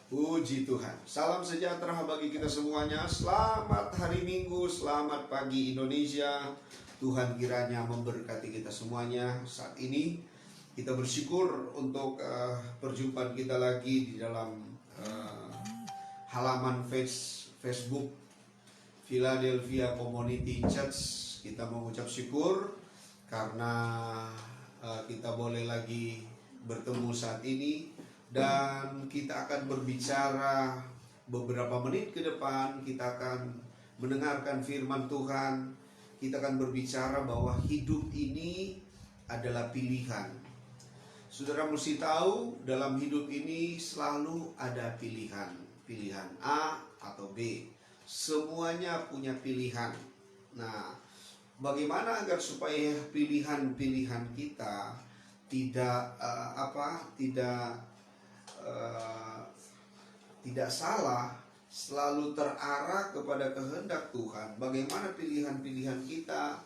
Puji Tuhan. Salam sejahtera bagi kita semuanya. Selamat hari Minggu, selamat pagi Indonesia. Tuhan kiranya memberkati kita semuanya. Saat ini kita bersyukur untuk perjumpaan kita lagi di dalam halaman Facebook Philadelphia Community Church. Kita mengucap syukur karena kita boleh lagi bertemu saat ini. Dan kita akan berbicara beberapa menit ke depan. Kita akan mendengarkan firman Tuhan. Kita akan berbicara bahwa hidup ini adalah pilihan. Saudara mesti tahu, dalam hidup ini selalu ada pilihan. Pilihan A atau B. Semuanya punya pilihan. Nah, bagaimana agar supaya pilihan-pilihan kita tidak salah, selalu terarah kepada kehendak Tuhan. Bagaimana pilihan-pilihan kita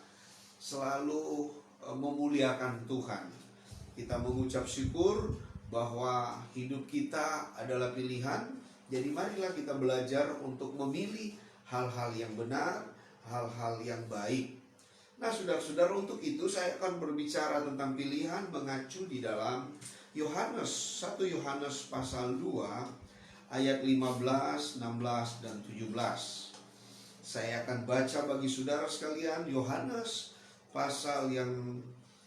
selalu memuliakan Tuhan. Kita mengucap syukur bahwa hidup kita adalah pilihan. Jadi marilah kita belajar untuk memilih hal-hal yang benar, hal-hal yang baik. Nah, saudara-saudara, untuk itu saya akan berbicara tentang pilihan mengacu di dalam 1 Yohanes pasal 2 ayat 15, 16, dan 17. Saya akan baca bagi saudara sekalian Yohanes pasal yang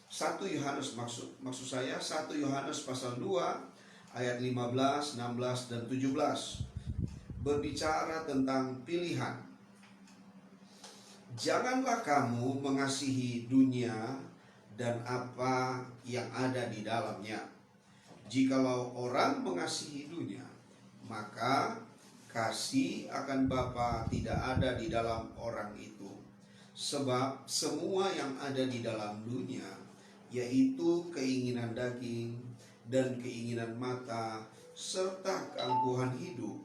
1 Yohanes maksud saya 1 Yohanes pasal 2 ayat 15, 16, dan 17. Berbicara tentang pilihan. Janganlah kamu mengasihi dunia dan apa yang ada di dalamnya. Jikalau orang mengasihi dunia, maka kasih akan Bapa tidak ada di dalam orang itu. Sebab semua yang ada di dalam dunia, yaitu keinginan daging dan keinginan mata, serta keangkuhan hidup,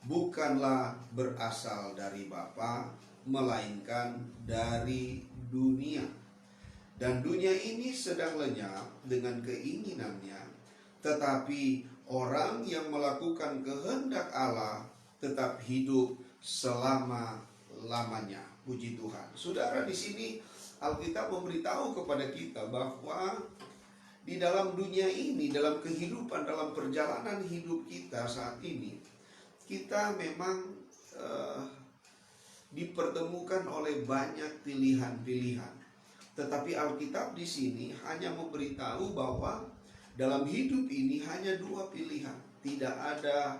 bukanlah berasal dari Bapa, melainkan dari dunia. Dan dunia ini sedang lenyap dengan keinginannya. Tetapi orang yang melakukan kehendak Allah tetap hidup selama-lamanya. Puji Tuhan. Saudara, di sini Alkitab memberitahu kepada kita bahwa di dalam dunia ini, dalam kehidupan, dalam perjalanan hidup kita saat ini, kita memang dipertemukan oleh banyak pilihan-pilihan. Tetapi Alkitab di sini hanya memberitahu bahwa dalam hidup ini hanya dua pilihan. Tidak ada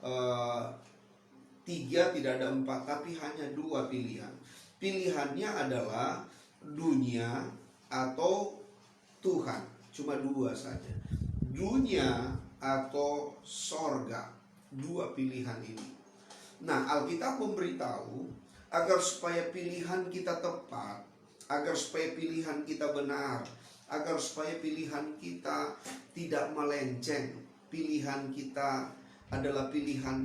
3, tidak ada 4, tapi hanya dua pilihan. Pilihannya adalah dunia atau Tuhan. Cuma dua saja. Dunia atau sorga. Dua pilihan ini. Nah, Alkitab memberitahu agar supaya pilihan kita tepat, agar supaya pilihan kita benar, agar supaya pilihan kita tidak melenceng, pilihan kita adalah pilihan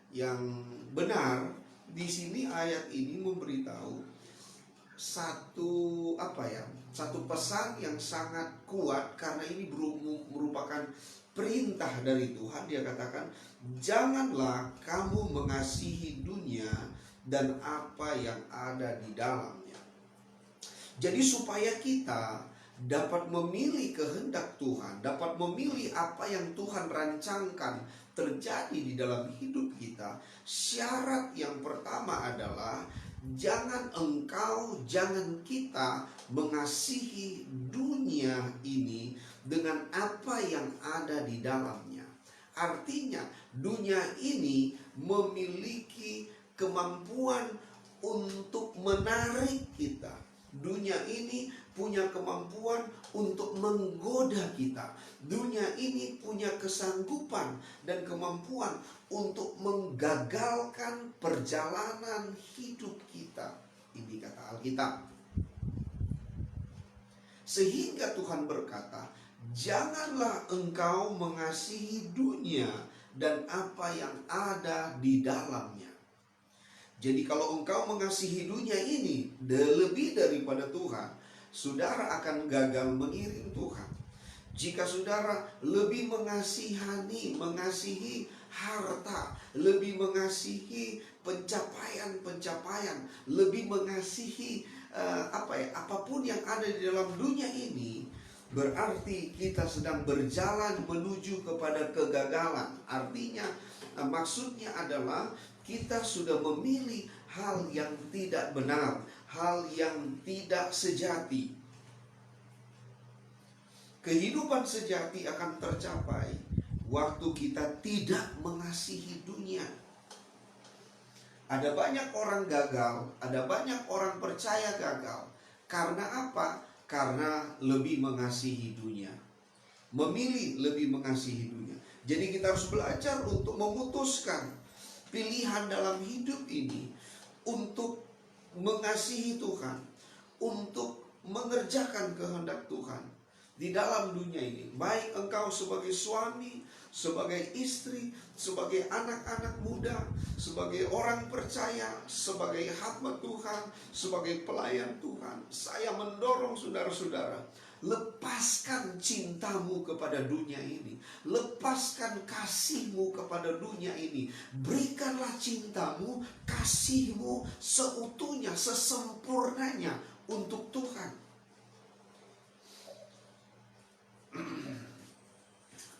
yang benar. Di sini ayat ini memberitahu satu pesan yang sangat kuat, karena ini merupakan perintah dari Tuhan. Dia katakan, janganlah kamu mengasihi dunia dan apa yang ada di dalamnya. Jadi supaya kita dapat memilih kehendak Tuhan, dapat memilih apa yang Tuhan rancangkan terjadi di dalam hidup kita, syarat yang pertama adalah jangan kita mengasihi dunia ini dengan apa yang ada di dalamnya. Artinya dunia ini memiliki kemampuan untuk menarik kita. Dunia ini punya kemampuan untuk menggoda kita. Dunia ini punya kesanggupan dan kemampuan untuk menggagalkan perjalanan hidup kita. Ini kata Alkitab. Sehingga Tuhan berkata, janganlah engkau mengasihi dunia dan apa yang ada di dalamnya. Jadi kalau engkau mengasihi dunia ini lebih daripada Tuhan, saudara akan gagal mengiring Tuhan. Jika saudara lebih mengasihi harta, lebih mengasihi pencapaian-pencapaian, lebih mengasihi apapun yang ada di dalam dunia ini, berarti kita sedang berjalan menuju kepada kegagalan. Artinya, maksudnya adalah kita sudah memilih hal yang tidak benar, hal yang tidak sejati. Kehidupan sejati akan tercapai waktu kita tidak mengasihi dunia. Ada banyak orang gagal, ada banyak orang percaya gagal. Karena apa? Karena lebih mengasihi dunia. Memilih lebih mengasihi dunia. Jadi kita harus belajar untuk memutuskan pilihan dalam hidup ini untuk mengasihi Tuhan, untuk mengerjakan kehendak Tuhan di dalam dunia ini. Baik engkau sebagai suami, sebagai istri, sebagai anak-anak muda, sebagai orang percaya, sebagai hamba Tuhan, sebagai pelayan Tuhan. Saya mendorong saudara-saudara, lepaskan cintamu kepada dunia ini. Lepaskan kasihmu kepada dunia ini. Berikanlah cintamu, kasihmu seutuhnya, sesempurnanya untuk Tuhan.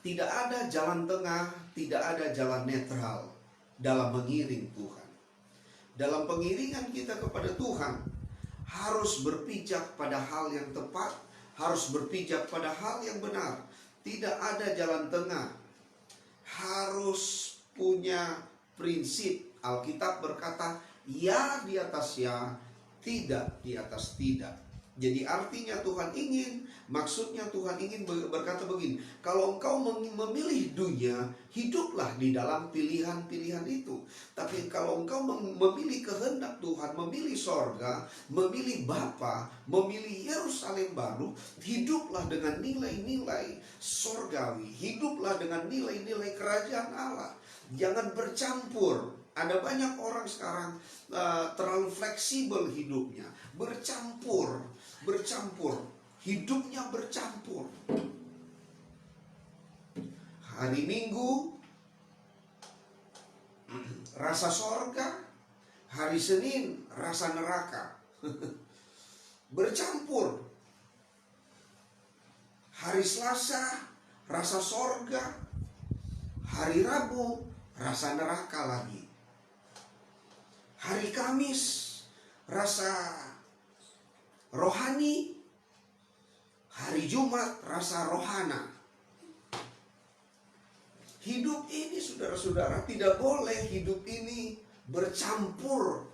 Tidak ada jalan tengah, tidak ada jalan netral dalam mengiring Tuhan. Dalam pengiringan kita kepada Tuhan, harus berpijak pada hal yang tepat, harus berpijak pada hal yang benar. Tidak ada jalan tengah. Harus punya prinsip. Alkitab berkata, ya di atas ya, tidak di atas tidak. Jadi artinya maksudnya Tuhan ingin berkata begini, kalau engkau memilih dunia, hiduplah di dalam pilihan-pilihan itu. Tapi kalau engkau memilih kehendak Tuhan, memilih sorga, memilih Bapa, memilih Yerusalem baru, hiduplah dengan nilai-nilai sorgawi, hiduplah dengan nilai-nilai kerajaan Allah. Jangan bercampur. Ada banyak orang sekarang terlalu fleksibel hidupnya, bercampur, hidupnya bercampur. Hari Minggu rasa sorga, hari Senin rasa neraka. Bercampur. Hari Selasa rasa sorga, hari Rabu rasa neraka lagi. Hari Kamis rasa rohani, hari Jumat rasa rohana. Hidup ini saudara-saudara tidak boleh hidup ini bercampur.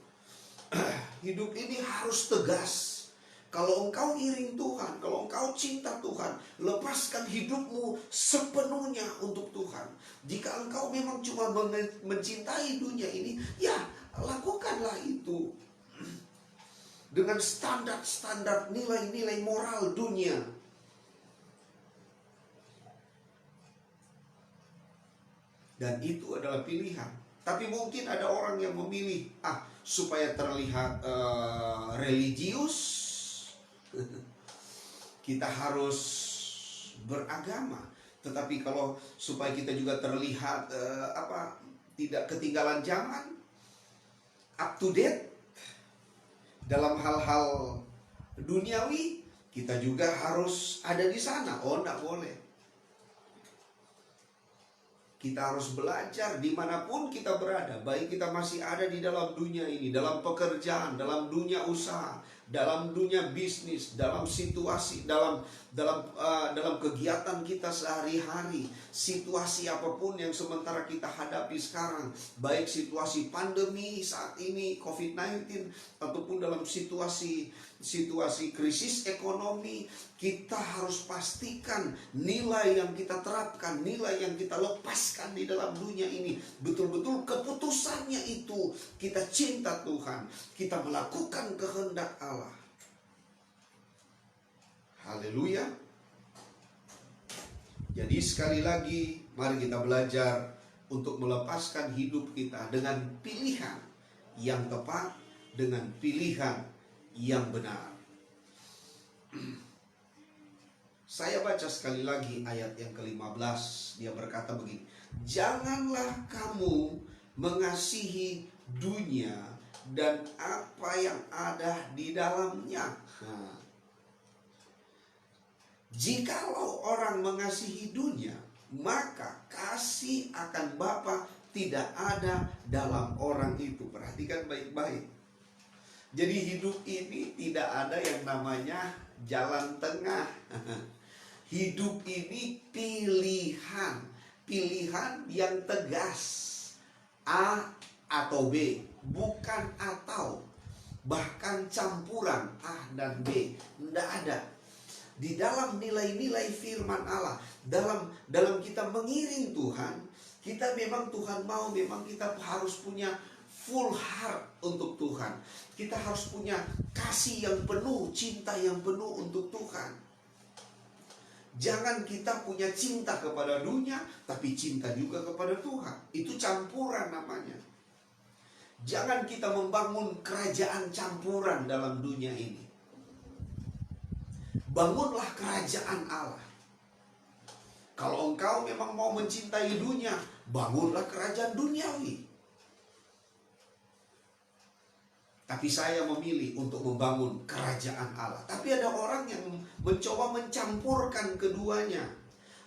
Hidup ini harus tegas. Kalau engkau iring Tuhan, kalau engkau cinta Tuhan, lepaskan hidupmu sepenuhnya untuk Tuhan. Jika engkau memang cuma mencintai dunia ini, ya lakukanlah itu dengan standar-standar nilai-nilai moral dunia. Dan itu adalah pilihan. Tapi mungkin ada orang yang memilih supaya terlihat religius, kita harus beragama. Tetapi kalau supaya kita juga terlihat tidak ketinggalan zaman, up to date dalam hal-hal duniawi, kita juga harus ada di sana. Oh, enggak boleh. Kita harus belajar dimanapun kita berada. Baik kita masih ada di dalam dunia ini, dalam pekerjaan, dalam dunia usaha, dalam dunia bisnis, dalam situasi, dalam kegiatan kita sehari-hari, situasi apapun yang sementara kita hadapi sekarang, baik situasi pandemi saat ini COVID-19 ataupun dalam situasi krisis ekonomi, kita harus pastikan nilai yang kita terapkan, nilai yang kita lepaskan di dalam dunia ini betul-betul keputusannya itu kita cinta Tuhan, kita melakukan kehendak Allah. Haleluya. Jadi sekali lagi, mari kita belajar untuk melepaskan hidup kita dengan pilihan yang tepat, dengan pilihan yang benar. Saya baca sekali lagi ayat yang ke-15. Dia berkata begini, janganlah kamu mengasihi dunia dan apa yang ada di dalamnya. Jikalau orang mengasihi dunia, maka kasih akan Bapa tidak ada dalam orang itu. Perhatikan baik-baik. Jadi hidup ini tidak ada yang namanya jalan tengah. Hidup ini pilihan. Pilihan yang tegas. A atau B. Bukan atau. Bahkan campuran A dan B. Tidak ada. Di dalam nilai-nilai firman Allah, dalam kita mengiring Tuhan, kita memang Tuhan mau, memang kita harus punya full heart untuk Tuhan. Kita harus punya kasih yang penuh, cinta yang penuh untuk Tuhan. Jangan kita punya cinta kepada dunia, tapi cinta juga kepada Tuhan. Itu campuran namanya. Jangan kita membangun kerajaan campuran dalam dunia ini. Bangunlah kerajaan Allah. Kalau engkau memang mau mencintai dunia, bangunlah kerajaan duniawi. Tapi saya memilih untuk membangun kerajaan Allah. Tapi ada orang yang mencoba mencampurkan keduanya.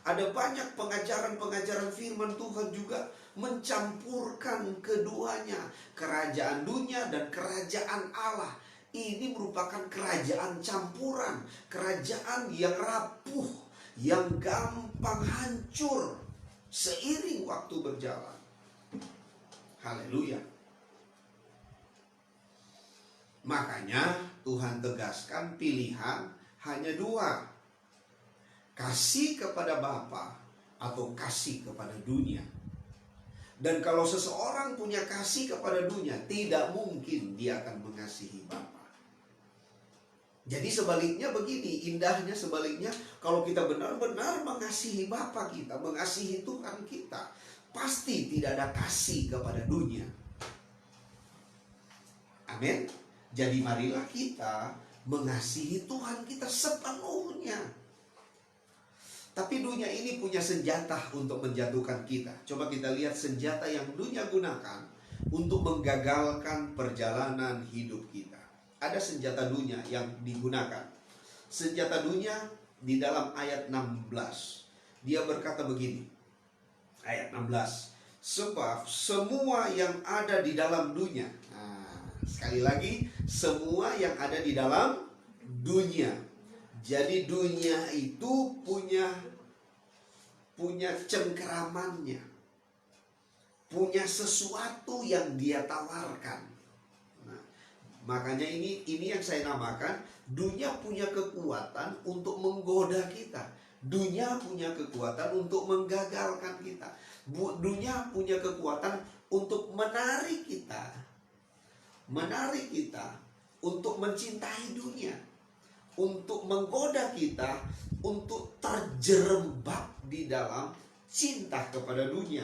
Ada banyak pengajaran-pengajaran firman Tuhan juga mencampurkan keduanya. Kerajaan dunia dan kerajaan Allah. Ini merupakan kerajaan campuran. Kerajaan yang rapuh, yang gampang hancur seiring waktu berjalan. Haleluya. Makanya Tuhan tegaskan pilihan hanya dua. Kasih kepada Bapa atau kasih kepada dunia. Dan kalau seseorang punya kasih kepada dunia, tidak mungkin dia akan mengasihi Bapa. Jadi sebaliknya begini, indahnya sebaliknya, kalau kita benar-benar mengasihi Bapa kita, mengasihi Tuhan kita, pasti tidak ada kasih kepada dunia. Amin. Jadi marilah kita mengasihi Tuhan kita sepenuhnya. Tapi dunia ini punya senjata untuk menjatuhkan kita. Coba kita lihat senjata yang dunia gunakan untuk menggagalkan perjalanan hidup kita. Ada senjata dunia yang digunakan. Senjata dunia di dalam ayat 16. Dia berkata begini. Ayat 16. Sebab semua yang ada di dalam dunia. Sekali lagi, semua yang ada di dalam dunia. Jadi dunia itu punya cengkeramannya. Punya sesuatu yang dia tawarkan. Nah, makanya ini yang saya namakan, dunia punya kekuatan untuk menggoda kita. Dunia punya kekuatan untuk menggagalkan kita. Dunia punya kekuatan untuk menarik kita. Menarik kita untuk mencintai dunia, untuk menggoda kita untuk terjerembab di dalam cinta kepada dunia.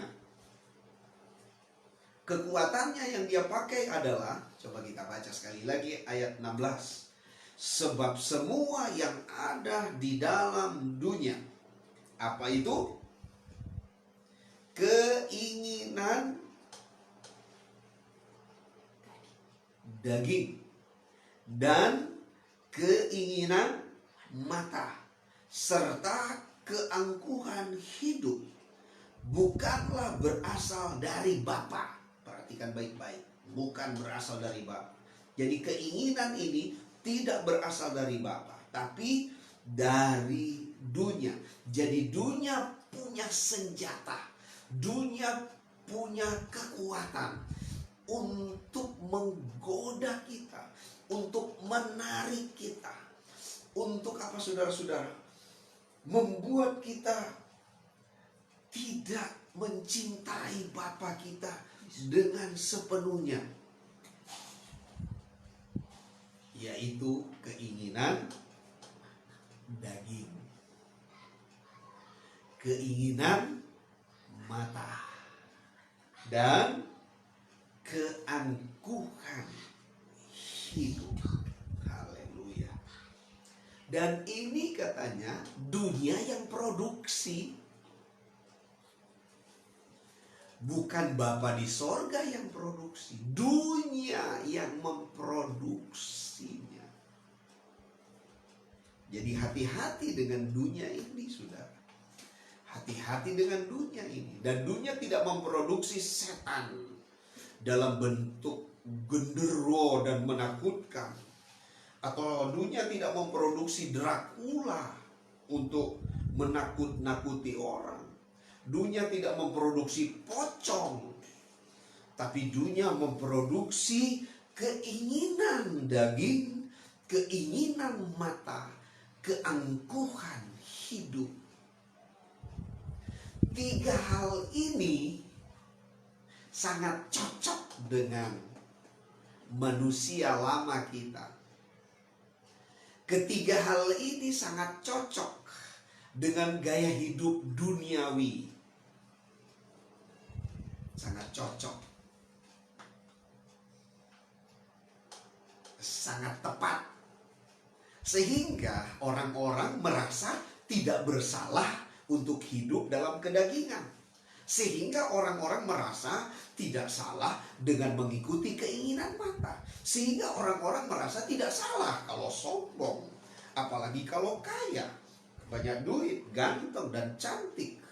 Kekuatannya yang dia pakai adalah, coba kita baca sekali lagi ayat 16. Sebab semua yang ada di dalam dunia, apa itu? Keinginan daging dan keinginan mata serta keangkuhan hidup bukanlah berasal dari Bapa. Perhatikan baik-baik, bukan berasal dari Bapa. Jadi keinginan ini tidak berasal dari Bapa, tapi dari dunia. Jadi dunia punya senjata, dunia punya kekuatan untuk menggoda kita, untuk menarik kita, untuk apa saudara-saudara? Membuat kita tidak mencintai Bapa kita dengan sepenuhnya, yaitu keinginan daging, keinginan mata, dan keangkuhan hidup. Haleluya. Dan ini katanya dunia yang produksi. Bukan Bapa di sorga yang produksi, dunia yang memproduksinya. Jadi hati-hati dengan dunia ini, saudara. Hati-hati dengan dunia ini. Dan dunia tidak memproduksi setan dalam bentuk genderuwo dan menakutkan. Atau dunia tidak memproduksi Dracula untuk menakut-nakuti orang. Dunia tidak memproduksi pocong, tapi dunia memproduksi keinginan daging, keinginan mata, keangkuhan hidup. 3 hal ini sangat cocok dengan manusia lama kita. Ketiga hal ini sangat cocok dengan gaya hidup duniawi. Sangat cocok. Sangat tepat. Sehingga orang-orang merasa tidak bersalah untuk hidup dalam kedagingan. Sehingga orang-orang merasa tidak salah dengan mengikuti keinginan mata. Sehingga orang-orang merasa tidak salah kalau sombong. Apalagi kalau kaya, banyak duit, ganteng dan cantik.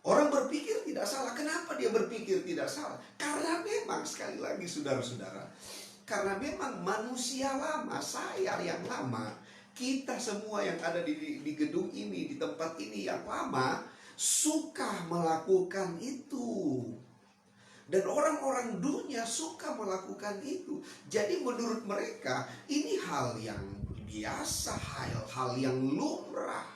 Orang berpikir tidak salah. Kenapa dia berpikir tidak salah? Karena memang, sekali lagi saudara-saudara, karena memang manusia lama, saya yang lama, kita semua yang ada di gedung ini, di tempat ini yang lama, suka melakukan itu. Dan orang-orang dunia suka melakukan itu. Jadi menurut mereka ini hal yang biasa, hal yang lumrah.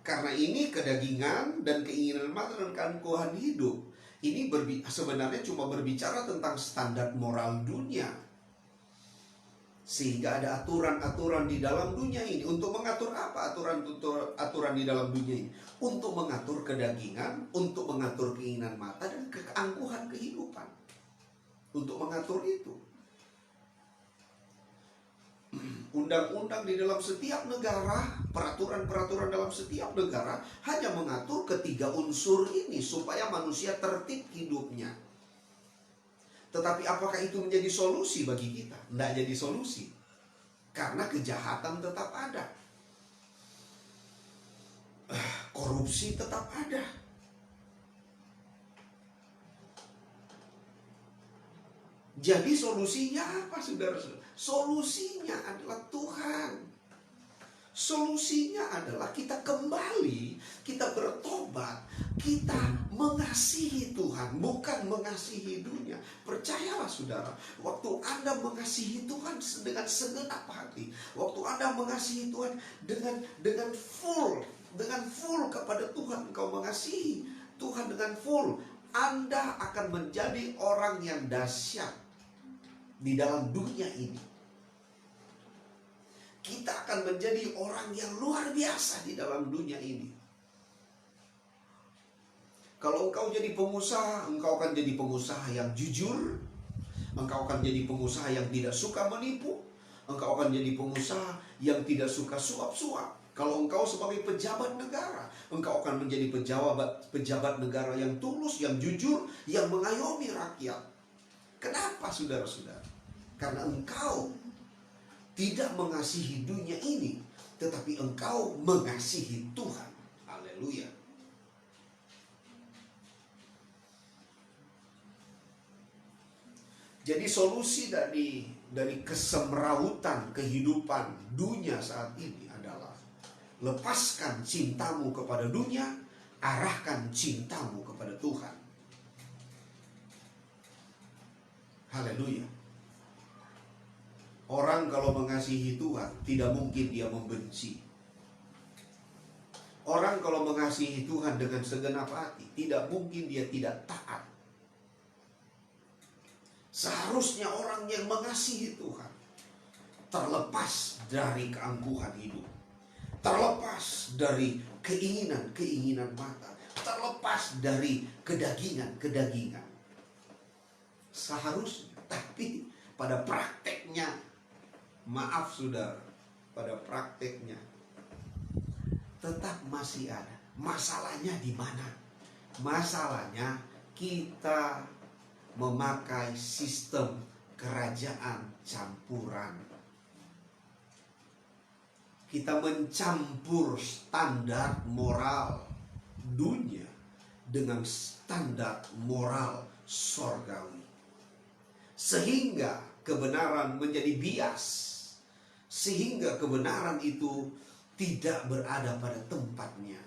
Karena ini kedagingan dan keinginan mata dan keangkuhan hidup. Ini sebenarnya cuma berbicara tentang standar moral dunia. Sehingga ada aturan-aturan di dalam dunia ini. Untuk mengatur apa aturan di dalam dunia ini? Untuk mengatur kedagingan, untuk mengatur keinginan mata dan keangkuhan kehidupan. Untuk mengatur itu. Undang-undang di dalam setiap negara, peraturan-peraturan dalam setiap negara hanya mengatur ketiga unsur ini supaya manusia tertib hidupnya. Tetapi apakah itu menjadi solusi bagi kita? Tidak jadi solusi. Karena kejahatan tetap ada. Korupsi tetap ada. Jadi solusinya apa, saudara-saudara? Solusinya adalah Tuhan. Solusinya adalah kita kembali, kita bertobat, kita mengasihi Tuhan, bukan mengasihi dunia. Percayalah saudara, waktu Anda mengasihi Tuhan dengan segenap hati, waktu Anda mengasihi Tuhan dengan full kepada Tuhan, engkau mengasihi Tuhan dengan full, Anda akan menjadi orang yang dahsyat di dalam dunia ini. Kita akan menjadi orang yang luar biasa di dalam dunia ini. Kalau engkau jadi pengusaha, engkau akan jadi pengusaha yang jujur. Engkau akan jadi pengusaha yang tidak suka menipu. Engkau akan jadi pengusaha yang tidak suka suap-suap. Kalau engkau sebagai pejabat negara, engkau akan menjadi pejabat negara yang tulus, yang jujur, yang mengayomi rakyat. Kenapa saudara-saudara? Karena engkau tidak mengasihi dunia ini, tetapi engkau mengasihi Tuhan. Haleluya. Jadi solusi dari kesemrautan kehidupan dunia saat ini adalah lepaskan cintamu kepada dunia, arahkan cintamu kepada Tuhan. Haleluya. Orang kalau mengasihi Tuhan, tidak mungkin dia membenci. Orang kalau mengasihi Tuhan dengan segenap hati, tidak mungkin dia tidak taat. Seharusnya orang yang mengasihi Tuhan terlepas dari keangkuhan hidup, terlepas dari keinginan mata, terlepas dari kedagingan. Seharusnya, tapi pada prakteknya, maaf saudara, pada prakteknya tetap masih ada. Masalahnya di mana? Masalahnya kita memakai sistem kerajaan campuran. Kita mencampur standar moral dunia dengan standar moral sorgawi, sehingga kebenaran menjadi bias, sehingga kebenaran itu tidak berada pada tempatnya,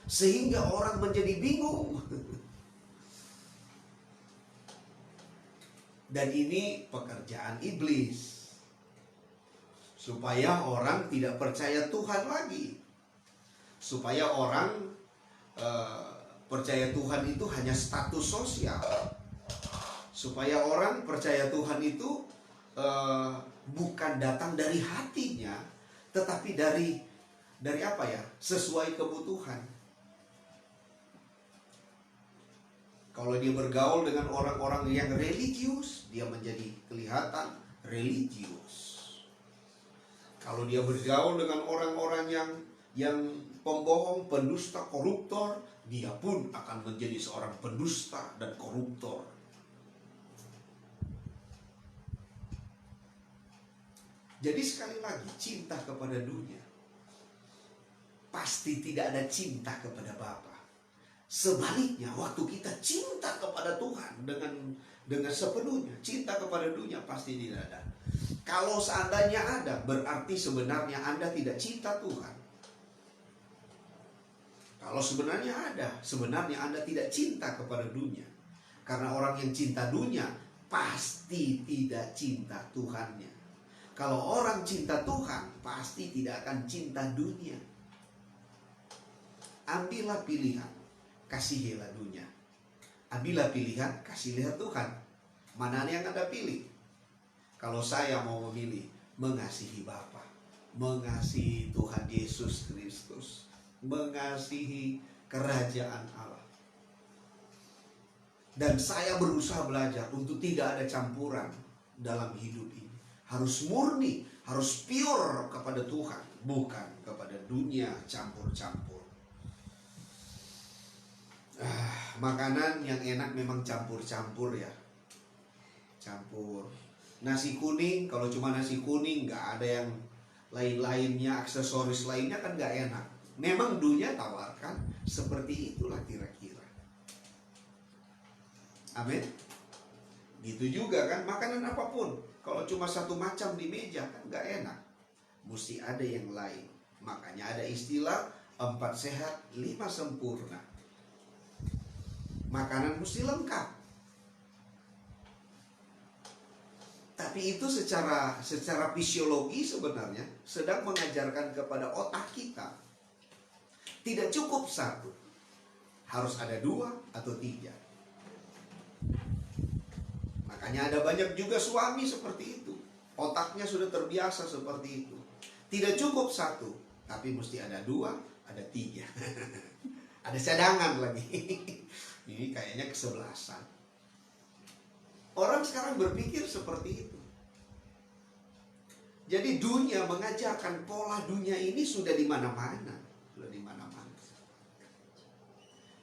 sehingga orang menjadi bingung. Dan ini pekerjaan iblis, supaya orang tidak percaya Tuhan lagi, supaya orang percaya Tuhan itu hanya status sosial, supaya orang percaya Tuhan itu bukan datang dari hatinya, tetapi dari apa ya? Sesuai kebutuhan. Kalau dia bergaul dengan orang-orang yang religius, dia menjadi kelihatan religius. Kalau dia bergaul dengan orang-orang yang pembohong, pendusta, koruptor, dia pun akan menjadi seorang pendusta dan koruptor. Jadi sekali lagi, cinta kepada dunia pasti tidak ada cinta kepada Bapa. Sebaliknya, waktu kita cinta kepada Tuhan dengan sepenuhnya, cinta kepada dunia pasti tidak ada. Kalau seandainya ada, berarti sebenarnya Anda tidak cinta Tuhan. Kalau sebenarnya ada, sebenarnya Anda tidak cinta kepada dunia. Karena orang yang cinta dunia pasti tidak cinta Tuhannya. Kalau orang cinta Tuhan, pasti tidak akan cinta dunia. Ambillah pilihan, kasihilah dunia. Ambillah pilihan, kasihilah Tuhan. Mana yang Anda pilih? Kalau saya mau memilih, mengasihi Bapa, mengasihi Tuhan Yesus Kristus, mengasihi kerajaan Allah. Dan saya berusaha belajar untuk tidak ada campuran dalam hidup ini. Harus murni, harus pure kepada Tuhan, bukan kepada dunia campur-campur. Makanan yang enak memang campur-campur ya. Campur. Nasi kuning, kalau cuma nasi kuning nggak ada yang lain-lainnya, aksesoris lainnya kan nggak enak. Memang dunia tawarkan seperti itulah kira-kira. Amin. Gitu juga kan makanan apapun. Kalau cuma satu macam di meja kan nggak enak. Mesti ada yang lain. Makanya ada istilah 4 sehat, 5 sempurna. Makanan mesti lengkap. Tapi itu secara fisiologi sebenarnya sedang mengajarkan kepada otak kita. Tidak cukup 1. Harus ada 2 atau 3. Makanya ada banyak juga suami seperti itu. Otaknya sudah terbiasa seperti itu. Tidak cukup 1, tapi mesti ada 2, ada 3. Ada cadangan lagi. Ini kayaknya kesebelasan. Orang sekarang berpikir seperti itu. Jadi dunia mengajarkan pola dunia ini sudah di mana-mana. Sudah di mana-mana.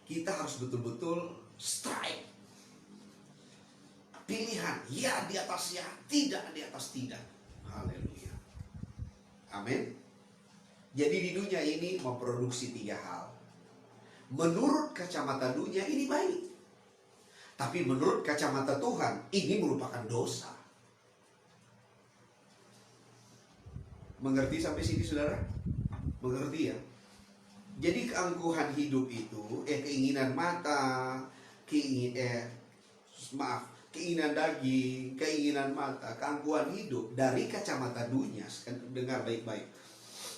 Kita harus betul-betul strike. Pilihan, ya di atas ya, tidak di atas tidak. Haleluya. Amin. Jadi di dunia ini memproduksi 3 hal. Menurut kacamata dunia ini baik. Tapi menurut kacamata Tuhan ini merupakan dosa. Mengerti sampai sini saudara? Mengerti ya? Jadi keangkuhan hidup itu, keinginan mata, keinginan daging, keinginan mata, keangkuhan hidup dari kacamata dunia. Dengar baik-baik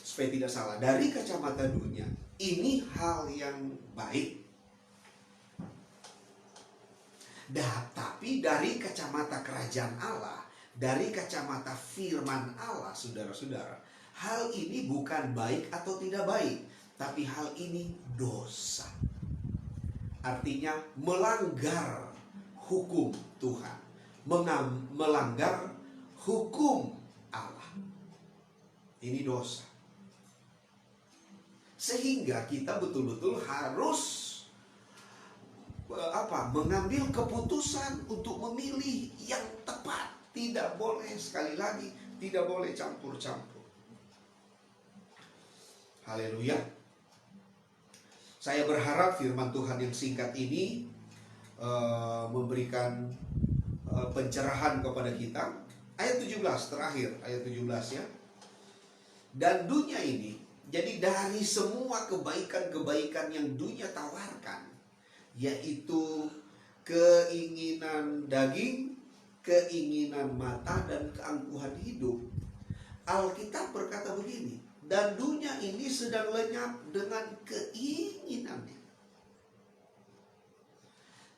supaya tidak salah. Dari kacamata dunia ini hal yang baik. Tapi dari kacamata kerajaan Allah, dari kacamata firman Allah, saudara-saudara, hal ini bukan baik atau tidak baik, tapi hal ini dosa. Artinya melanggar hukum Tuhan, melanggar hukum Allah. Ini dosa. Sehingga kita betul-betul harus mengambil keputusan untuk memilih yang tepat. Tidak boleh, sekali lagi, tidak boleh campur-campur. Haleluya. Saya berharap firman Tuhan yang singkat ini memberikan pencerahan kepada kita. Ayat 17 terakhir, ayat 17 ya. Dan dunia ini, jadi dari semua kebaikan-kebaikan yang dunia tawarkan, yaitu keinginan daging, keinginan mata, dan keangkuhan hidup, Alkitab berkata begini, dan dunia ini sedang lenyap dengan keinginannya.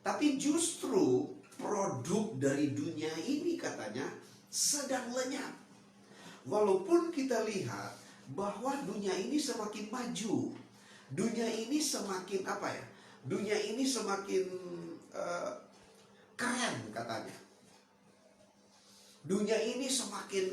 Tapi justru produk dari dunia ini katanya sedang lenyap. Walaupun kita lihat bahwa dunia ini semakin maju, dunia ini semakin dunia ini semakin keren katanya. Dunia ini semakin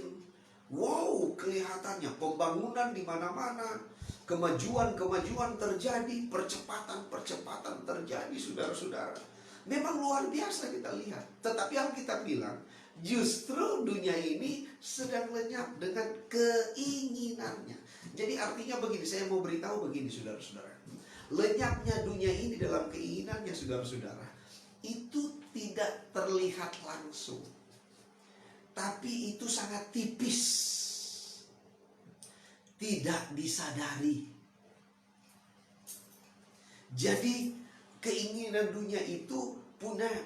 wow kelihatannya, pembangunan di mana-mana, kemajuan-kemajuan terjadi, percepatan-percepatan terjadi, saudara-saudara. Memang luar biasa kita lihat. Tetapi Alkitab bilang, justru dunia ini sedang lenyap dengan keinginannya. Jadi artinya begini, saya mau beritahu begini saudara-saudara. Lenyapnya dunia ini dalam keinginannya saudara-saudara, itu tidak terlihat langsung. Tapi itu sangat tipis. Tidak disadari. Jadi keinginan dunia itu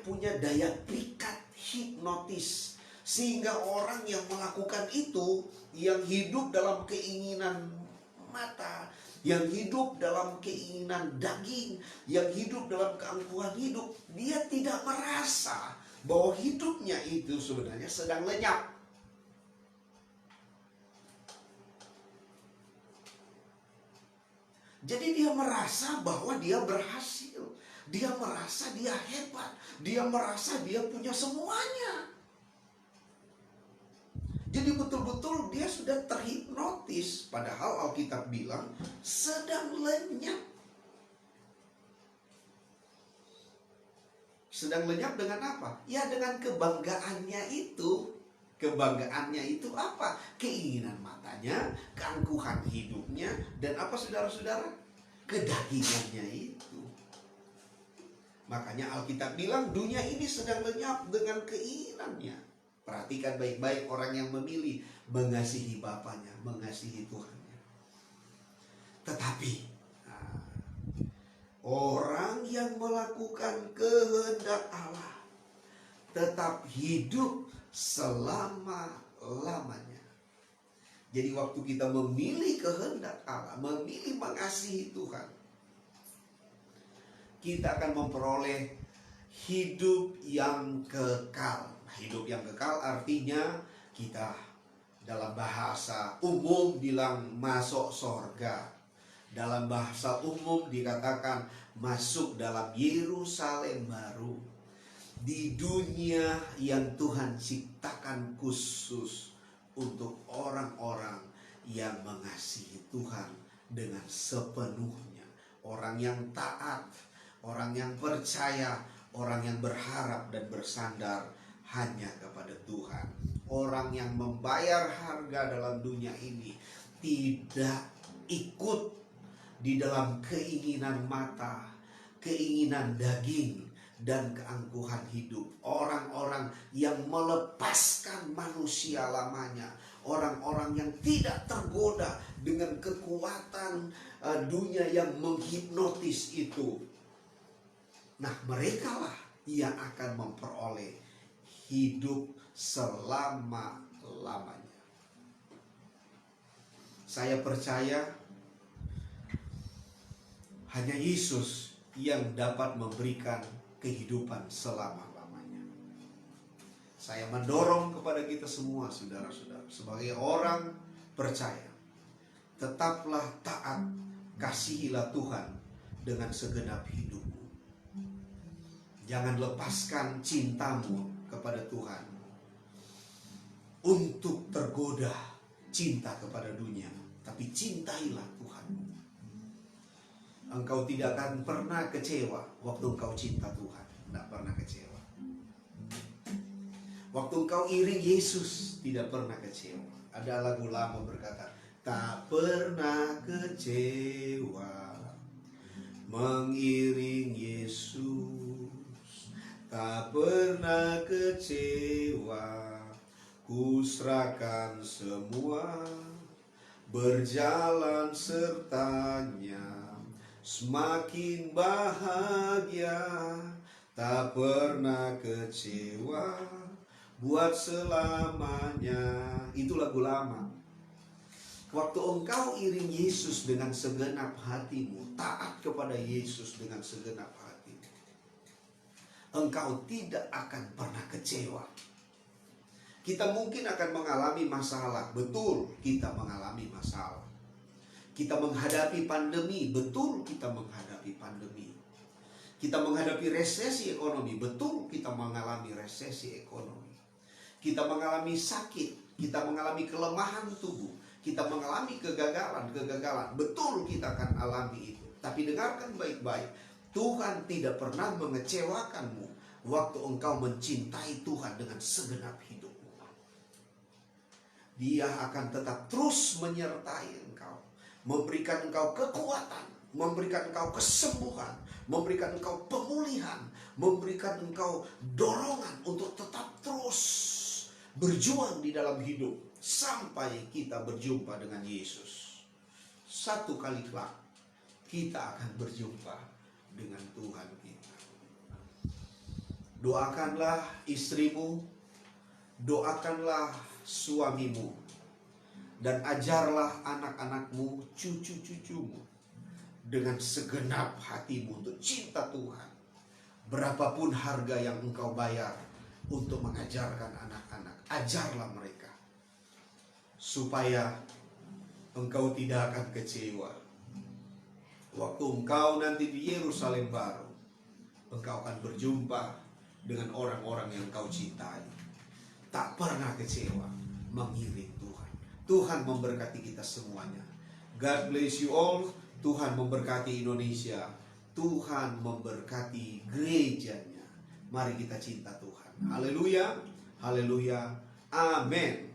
punya daya pikat hipnotis, sehingga orang yang melakukan itu, yang hidup dalam keinginan mata, yang hidup dalam keinginan daging, yang hidup dalam keangkuhan hidup, dia tidak merasa bahwa hidupnya itu sebenarnya sedang lenyap. Jadi dia merasa bahwa dia berhasil, dia merasa dia hebat, dia merasa dia punya semuanya. Jadi betul-betul dia sudah terhipnotis, padahal Alkitab bilang sedang lenyap. Sedang lenyap dengan apa? Ya dengan kebanggaannya itu. Kebanggaannya itu apa? Keinginan matanya, keangkuhan hidupnya, dan apa saudara-saudara? Kedagingannya itu. Makanya Alkitab bilang dunia ini sedang lenyap dengan keinginannya. Perhatikan baik-baik orang yang memilih mengasihi Bapaknya, mengasihi Tuhannya. Tetapi orang yang melakukan kehendak Allah tetap hidup selama-lamanya. Jadi waktu kita memilih kehendak Allah, memilih mengasihi Tuhan, kita akan memperoleh hidup yang kekal. Hidup yang kekal artinya kita dalam bahasa umum bilang masuk sorga. Dalam bahasa umum dikatakan masuk dalam Yerusalem baru. Di dunia yang Tuhan ciptakan khusus untuk orang-orang yang mengasihi Tuhan dengan sepenuhnya. Orang yang taat, orang yang percaya, orang yang berharap dan bersandar hanya kepada Tuhan. Orang yang membayar harga dalam dunia ini, tidak ikut di dalam keinginan mata, keinginan daging, dan keangkuhan hidup. Orang-orang yang melepaskan manusia lamanya, orang-orang yang tidak tergoda dengan kekuatan dunia yang menghipnotis itu. Nah, merekalah yang akan memperoleh hidup selama-lamanya. Saya percaya hanya Yesus yang dapat memberikan kehidupan selama-lamanya. Saya mendorong kepada kita semua, saudara-saudara, sebagai orang percaya, tetaplah taat, kasihilah Tuhan dengan segenap hidupmu. Jangan lepaskan cintamu kepada Tuhan. untuk tergoda cinta kepada dunia, tapi cintailah Tuhan. Engkau tidak akan pernah kecewa waktu engkau cinta Tuhan. Tidak pernah kecewa. Waktu engkau iri Yesus, tidak pernah kecewa. Ada lagu lama berkata, tak pernah kecewa mengiring Yesus, tak pernah kecewa, ku serahkan semua, berjalan sertanya, semakin bahagia, tak pernah kecewa, buat selamanya. Itu lagu lama. Waktu engkau iring Yesus dengan segenap hatimu, taat kepada Yesus dengan segenap hatimu, engkau tidak akan pernah kecewa. Kita mungkin akan mengalami masalah, betul kita mengalami masalah. Kita menghadapi pandemi, betul kita menghadapi pandemi. Kita menghadapi resesi ekonomi, betul kita mengalami resesi ekonomi. Kita mengalami sakit, kita mengalami kelemahan tubuh, kita mengalami kegagalan, betul kita akan alami itu. Tapi dengarkan baik-baik, Tuhan tidak pernah mengecewakanmu waktu engkau mencintai Tuhan dengan segenap hidupmu. Dia akan tetap terus menyertai engkau, memberikan engkau kekuatan, memberikan engkau kesembuhan, memberikan engkau pemulihan, memberikan engkau dorongan untuk tetap terus berjuang di dalam hidup sampai kita berjumpa dengan Yesus. Satu kali kelak kita akan berjumpa dengan Tuhan kita. Doakanlah istrimu, doakanlah suamimu, dan ajarlah anak-anakmu, cucu-cucumu dengan segenap hatimu untuk cinta Tuhan. Berapapun harga yang engkau bayar untuk mengajarkan anak-anak, ajarlah mereka supaya engkau tidak akan kecewa. Waktu engkau nanti di Yerusalem baru, engkau akan berjumpa dengan orang-orang yang engkau cintai. Tak pernah kecewa mengiring Tuhan. Tuhan memberkati kita semuanya. God bless you all. Tuhan memberkati Indonesia. Tuhan memberkati gerejanya. Mari kita cinta Tuhan. Haleluya, haleluya, amin.